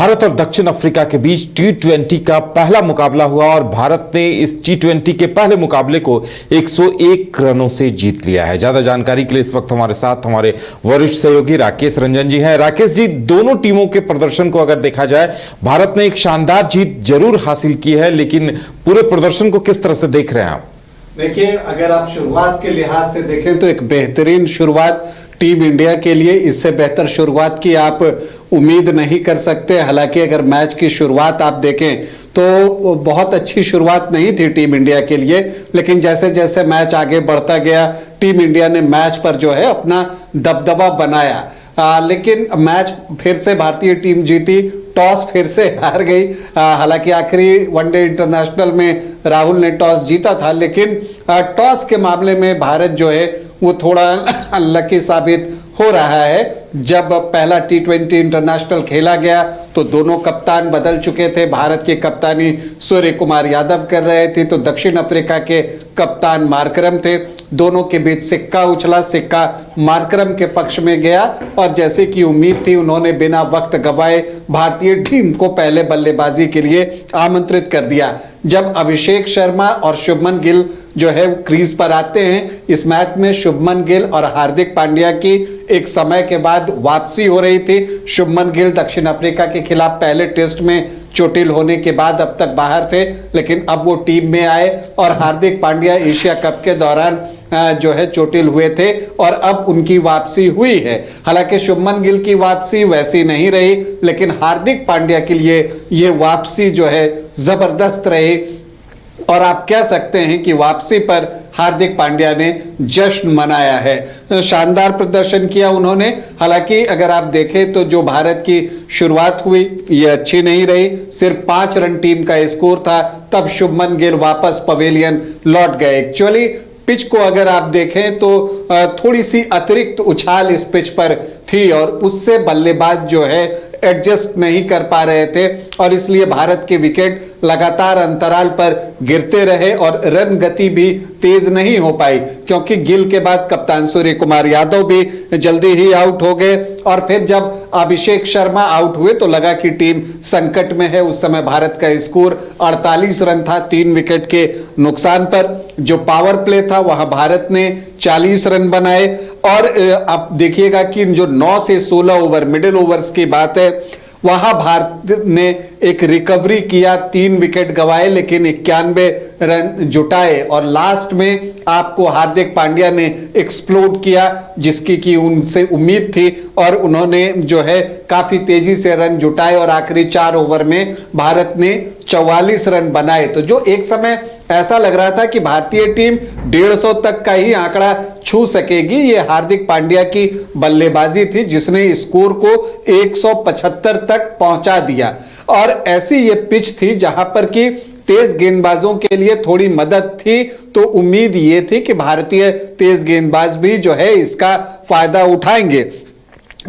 भारत और दक्षिण अफ्रीका के बीच टी20 का पहला मुकाबला हुआ और भारत ने इस टी20 के पहले मुकाबले को 101 रनों से जीत लिया है। ज्यादा जानकारी के लिए इस वक्त हमारे साथ हमारे वरिष्ठ सहयोगी राकेश रंजन जी हैं। राकेश जी, दोनों टीमों के प्रदर्शन को अगर देखा जाए, भारत ने एक शानदार जीत जरूर हासिल की है, लेकिन पूरे प्रदर्शन को किस तरह से देख रहे हैं आप? देखिए, अगर आप शुरुआत के लिहाज से देखें तो एक बेहतरीन शुरुआत टीम इंडिया के लिए, इससे बेहतर शुरुआत की आप उम्मीद नहीं कर सकते। हालांकि अगर मैच की शुरुआत आप देखें तो बहुत अच्छी शुरुआत नहीं थी टीम इंडिया के लिए, लेकिन जैसे जैसे मैच आगे बढ़ता गया टीम इंडिया ने मैच पर जो है अपना दबदबा बनाया। लेकिन मैच फिर से भारतीय टीम जीती, टॉस फिर से हार गई। हालांकि आखिरी वनडे इंटरनेशनल में राहुल ने टॉस जीता था, लेकिन टॉस के मामले में भारत जो है वो थोड़ा अनलकी साबित हो रहा है। जब पहला टी20 इंटरनेशनल खेला गया तो दोनों कप्तान बदल चुके थे। भारत की कप्तानी सूर्य कुमार यादव कर रहे थे तो दक्षिण अफ्रीका के कप्तान मार्करम थे। दोनों के बीच सिक्का उछला, सिक्का मार्करम के पक्ष में गया और जैसे कि उम्मीद थी उन्होंने बिना वक्त गवाए भारतीय टीम को पहले बल्लेबाजी के लिए आमंत्रित कर दिया। जब अभिषेक शर्मा और शुभमन गिल जो है क्रीज पर आते हैं, इस मैच में शुभमन गिल और हार्दिक पांड्या की एक समय के बाद वापसी हो रही थी। शुभमन गिल दक्षिण अफ्रीका के खिलाफ पहले टेस्ट में चोटिल होने के बाद अब तक बाहर थे, लेकिन अब वो टीम में आए और हार्दिक पांड्या एशिया कप के दौरान जो है चोटिल हुए थे और अब उनकी वापसी हुई है। हालांकि शुभमन गिल की वापसी वैसी नहीं रही, लेकिन हार्दिक पांड्या के लिए ये वापसी जो है जबरदस्त रही और आप कह सकते हैं कि वापसी पर हार्दिक पांड्या ने जश्न मनाया है। शानदार प्रदर्शन किया उन्होंने। हालांकि अगर आप देखें तो जो भारत की शुरुआत हुई ये अच्छी नहीं रही, सिर्फ 5 रन टीम का स्कोर था, तब शुभमन गिल वापस पवेलियन लौट गए। एक्चुअली पिच को अगर आप देखें तो थोड़ी सी अतिरिक्त उछाल इस पिच पर थी और उससे बल्लेबाज जो है एडजस्ट नहीं कर पा रहे थे और इसलिए भारत के विकेट लगातार अंतराल पर गिरते रहे और रन गति भी तेज नहीं हो पाई, क्योंकि गिल के बाद कप्तान सूर्य कुमार यादव भी जल्दी ही आउट हो गए और फिर जब अभिषेक शर्मा आउट हुए तो लगा कि टीम संकट में है। उस समय भारत का स्कोर 48 रन था 3 विकेट के नुकसान पर। जो पावर प्ले था वहां भारत ने 40 रन बनाए और आप देखिएगा कि जो 9 से 16 ओवर मिडिल ओवर्स की बात है, वहां भारत ने एक रिकवरी किया, 3 विकेट गंवाए लेकिन 91 रन जुटाए और लास्ट में आपको हार्दिक पांड्या ने एक्सप्लोड किया, जिसकी की उनसे उम्मीद थी और उन्होंने जो है काफी तेजी से रन जुटाए और आखिरी 4 ओवर में भारत ने 44 रन बनाए। तो जो एक समय ऐसा लग रहा था कि भारतीय टीम 150 तक का ही आंकड़ा छू सकेगी, ये हार्दिक पांड्या की बल्लेबाजी थी जिसने स्कोर को 175 तक पहुंचा दिया। और ऐसी ये पिच थी जहां पर कि तेज गेंदबाजों के लिए थोड़ी मदद थी, तो उम्मीद ये थी कि भारतीय तेज गेंदबाज भी जो है इसका फायदा उठाएंगे।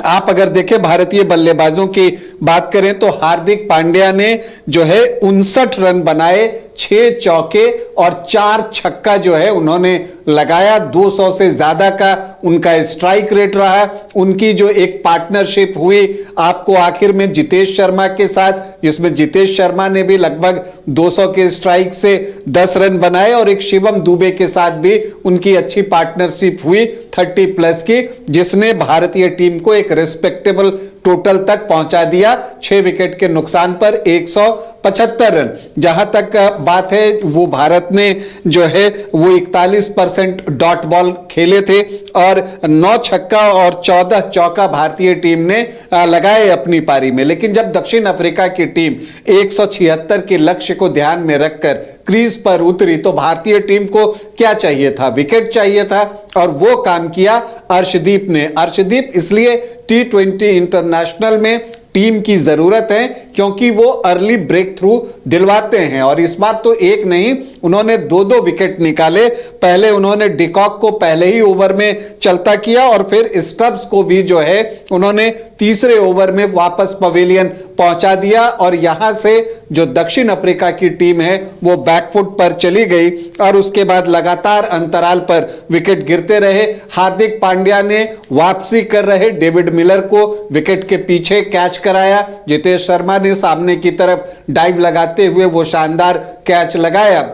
आप अगर देखें भारतीय बल्लेबाजों की बात करें तो हार्दिक पांड्या ने जो है 59 रन बनाए, 6 चौके और 4 छक्का जो है उन्होंने लगाया। 200 से ज्यादा का उनका स्ट्राइक रेट रहा। उनकी जो एक पार्टनरशिप हुई आपको आखिर में जितेश शर्मा के साथ, जिसमें जितेश शर्मा ने भी लगभग 200 के स्ट्राइक से 10 रन बनाए और एक शिवम दुबे के साथ भी उनकी अच्छी पार्टनरशिप हुई 30 प्लस की, जिसने भारतीय टीम को एक रिस्पेक्टेबल टोटल तक पहुंचा दिया 6 विकेट के नुकसान पर 175 रन। जहां तक बात है वो भारत ने जो है वो 41% डॉट बॉल खेले थे और 9 छक्का और 14 चौका भारतीय टीम ने लगाए अपनी पारी में। लेकिन जब दक्षिण अफ्रीका की टीम 176 के लक्ष्य को ध्यान में रखकर क्रीज पर उतरी तो भारतीय टीम को क्या चाहिए था? विकेट चाहिए था और वो काम किया अर्शदीप ने। अर्शदीप इसलिए टी20 इंटरनेशनल में टीम की जरूरत है क्योंकि वो अर्ली ब्रेक थ्रू दिलवाते हैं और इस बार तो एक नहीं, उन्होंने 2-2 विकेट निकाले। पहले उन्होंने डिकॉक को पहले ही ओवर में चलता किया और फिर स्टब्स को भी जो है उन्होंने तीसरे ओवर में वापस पवेलियन पहुंचा दिया और यहां से जो दक्षिण अफ्रीका की टीम है वो बैकफुट पर चली गई और उसके बाद लगातार अंतराल पर विकेट गिरते रहे। हार्दिक पांड्या ने वापसी कर रहे डेविड मिलर को विकेट के पीछे कैच कराया। जितेश शर्मा ने सामने की तरफ डाइव लगाते हुए वो शानदार कैच लगाया।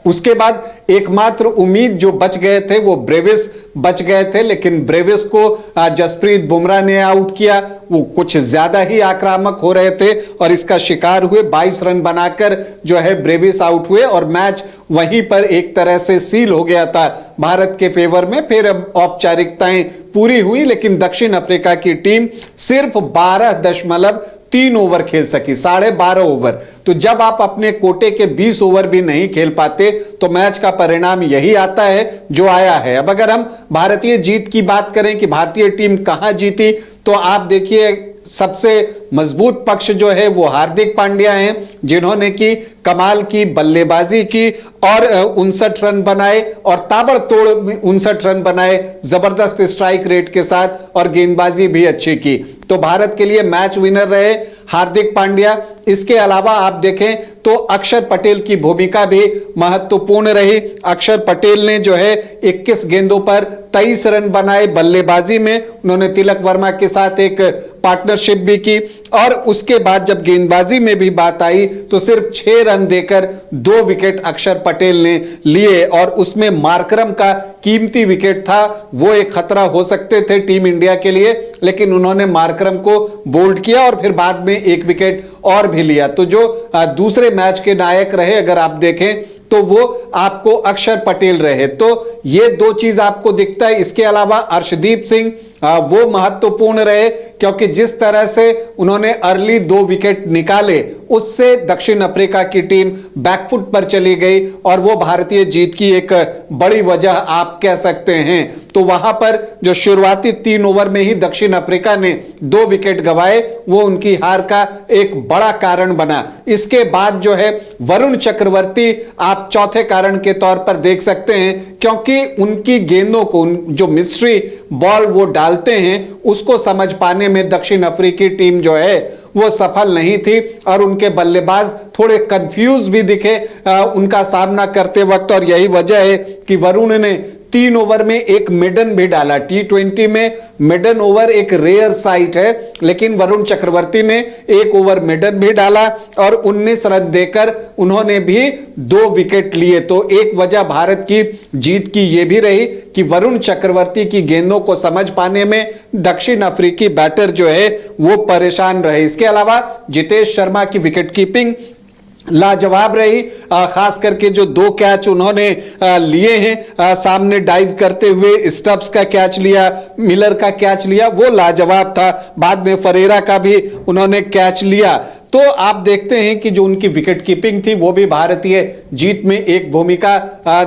उसके बाद एकमात्र उम्मीद जो बच गए थे वो ब्रेविस बच गए थे, लेकिन ब्रेविस को जसप्रीत बुमराह ने आउट किया। वो कुछ ज्यादा ही आक्रामक हो रहे थे और इसका शिकार हुए। 22 रन बनाकर जो है ब्रेविस आउट हुए और मैच वहीं पर एक तरह से सील हो गया था भारत के फेवर में। फिर अब औपचारिकताएं पूरी हुई, लेकिन दक्षिण अफ्रीका की टीम सिर्फ 12.3 ओवर खेल सकी, 12.5 ओवर। तो जब आप अपने कोटे के 20 ओवर भी नहीं खेल पाते तो मैच का परिणाम यही आता है जो आया है। अब अगर हम भारतीय जीत की बात करें कि भारतीय टीम कहां जीती, तो आप देखिए सबसे मजबूत पक्ष जो है वो हार्दिक पांड्या हैं, जिन्होंने की कमाल की बल्लेबाजी की और 59 रन बनाए और ताबड़तोड़ 59 रन बनाए जबरदस्त स्ट्राइक रेट के साथ और गेंदबाजी भी अच्छी की। तो भारत के लिए मैच विनर रहे हार्दिक पांड्या। इसके अलावा आप देखें तो अक्षर पटेल की भूमिका भी महत्वपूर्ण रही। अक्षर पटेल ने जो है 21 गेंदों पर 23 रन बनाए बल्लेबाजी में। उन्होंने तिलक वर्मा के साथ एक पार्टनरशिप भी की और उसके बाद जब गेंदबाजी में भी बात आई तो सिर्फ 6 रन देकर 2 विकेट अक्षर पटेल ने लिए और उसमें मार्करम का कीमती विकेट था। वो एक खतरा हो सकते थे टीम इंडिया के लिए, लेकिन उन्होंने मार्करम को बोल्ड किया और फिर बाद में 1 विकेट और भी लिया। तो जो दूसरे मैच के नायक रहे अगर आप देखें तो वो आपको अक्षर पटेल रहे। तो ये 2 चीज आपको दिखता है। इसके अलावा अर्शदीप सिंह वो महत्वपूर्ण रहे, क्योंकि जिस तरह से उन्होंने अर्ली 2 विकेट निकाले उससे दक्षिण अफ्रीका की टीम बैकफुट पर चली गई और वो भारतीय जीत की एक बड़ी वजह आप कह सकते हैं। तो वहां पर जो शुरुआती 3 ओवर में ही दक्षिण अफ्रीका ने 2 विकेट गंवाए, वो उनकी हार का एक बड़ा कारण बना। इसके बाद जो है वरुण चक्रवर्ती आप चौथे कारण के तौर पर देख सकते हैं, क्योंकि उनकी गेंदों को जो मिस्ट्री बॉल वो डालते हैं उसको समझ पाने में दक्षिण अफ्रीकी टीम जो है वो सफल नहीं थी और उनके बल्लेबाज थोड़े कंफ्यूज भी दिखे उनका सामना करते वक्त। और यही वजह है कि वरुण ने 3 ओवर में एक मिडन भी डाला। T20 में मिडन ओवर एक रेयर साइट है, लेकिन वरुण चक्रवर्ती ने 1 ओवर मिडन भी डाला और 19 रन देकर उन्होंने भी 2 विकेट लिए। तो एक वजह भारत की जीत की यह भी रही कि वरुण चक्रवर्ती की गेंदों को समझ पाने में दक्षिण अफ्रीकी बैटर जो है वो परेशान रहे। इसके अलावा जितेश शर्मा की विकेट कीपिंग लाजवाब रही, खास करके जो 2 कैच उन्होंने लिए हैं, सामने डाइव करते हुए स्टब्स का कैच लिया, मिलर का कैच लिया, वो लाजवाब था। बाद में फरेरा का भी उन्होंने कैच लिया। तो आप देखते हैं कि जो उनकी विकेट कीपिंग थी वो भी भारतीय जीत में एक भूमिका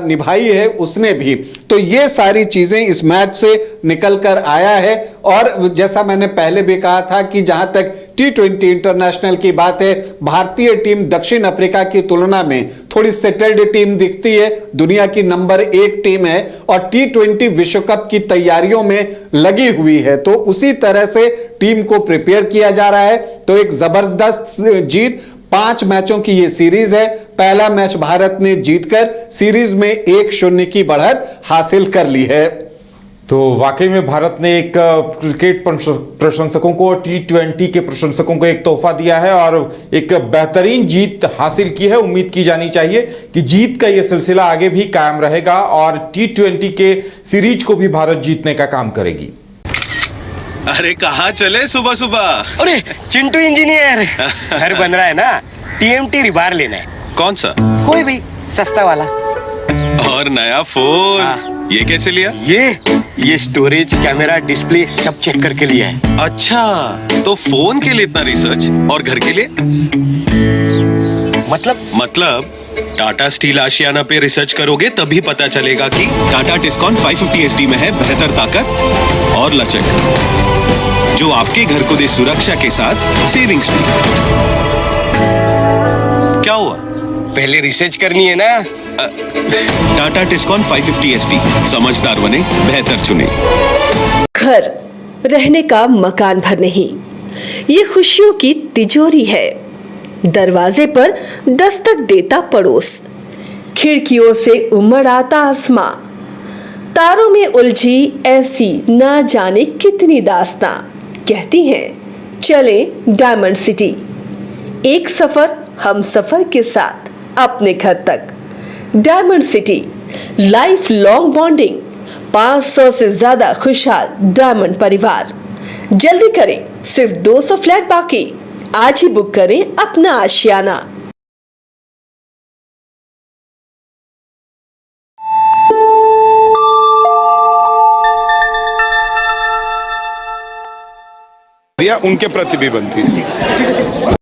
निभाई है उसने भी। तो ये सारी चीजें इस मैच से निकल कर आया है। और जैसा मैंने पहले भी कहा था कि जहां तक T20 इंटरनेशनल की बात है, भारतीय टीम दक्षिण अफ्रीका की तुलना में थोड़ी सेटल्ड टीम दिखती है, दुनिया की नंबर 1 टीम है और T20 विश्व कप की तैयारियों में लगी हुई है। तो उसी तरह से टीम को प्रिपेयर किया जा रहा है। तो एक जबरदस्त जीत, 5 मैचों की ये सीरीज है। पहला मैच भारत ने जीतकर सीरीज में 1-0 की बढ़त हासिल कर ली है। तो वाकई में भारत ने एक क्रिकेट प्रशंसकों को, T20 के प्रशंसकों को एक तोहफा दिया है और एक बेहतरीन जीत हासिल की है। उम्मीद की जानी चाहिए कि जीत का यह सिलसिला आगे भी कायम रहेगा और T20 के सीरीज को भी भारत जीतने का काम करेगी। अरे कहाँ चले सुबह सुबह? अरे चिंटू इंजीनियर, घर बन रहा है ना, TMT रिबार लेना है। कौन सा? कोई भी सस्ता वाला। और नया फोन? हाँ। ये कैसे लिया? ये स्टोरेज, कैमरा, डिस्प्ले सब चेक करके लिया है। अच्छा, तो फोन के लिए इतना रिसर्च और घर के लिए? मतलब टाटा स्टील आशियाना पे रिसर्च करोगे तभी पता चलेगा कि टाटा टिस्कॉन 550 SD में है बेहतर ताकत और लचक, जो आपके घर को दे सुरक्षा के साथ सेविंग्स भी। क्या हुआ? पहले रिसर्च करनी है ना। टाटा टिस्कॉन 550 SD, समझदार बने, बेहतर चुने। घर रहने का मकान भर नहीं, ये खुशियों की तिजोरी है। दरवाजे पर दस्तक देता पड़ोस, खिड़कियों से उमड़ आता आसमां, तारों में उलझी ऐसी ना जाने कितनी दास्तां। कहती हैं चले डायमंड सिटी, एक सफर हम सफर के साथ अपने घर तक। Diamond city, life long bonding, 500 से ज्यादा खुशहाल डायमंड परिवार। जल्दी करें, सिर्फ 200 फ्लैट बाकी। आज ही बुक करें अपना आशियाना। दिया उनके प्रति भी बनती है।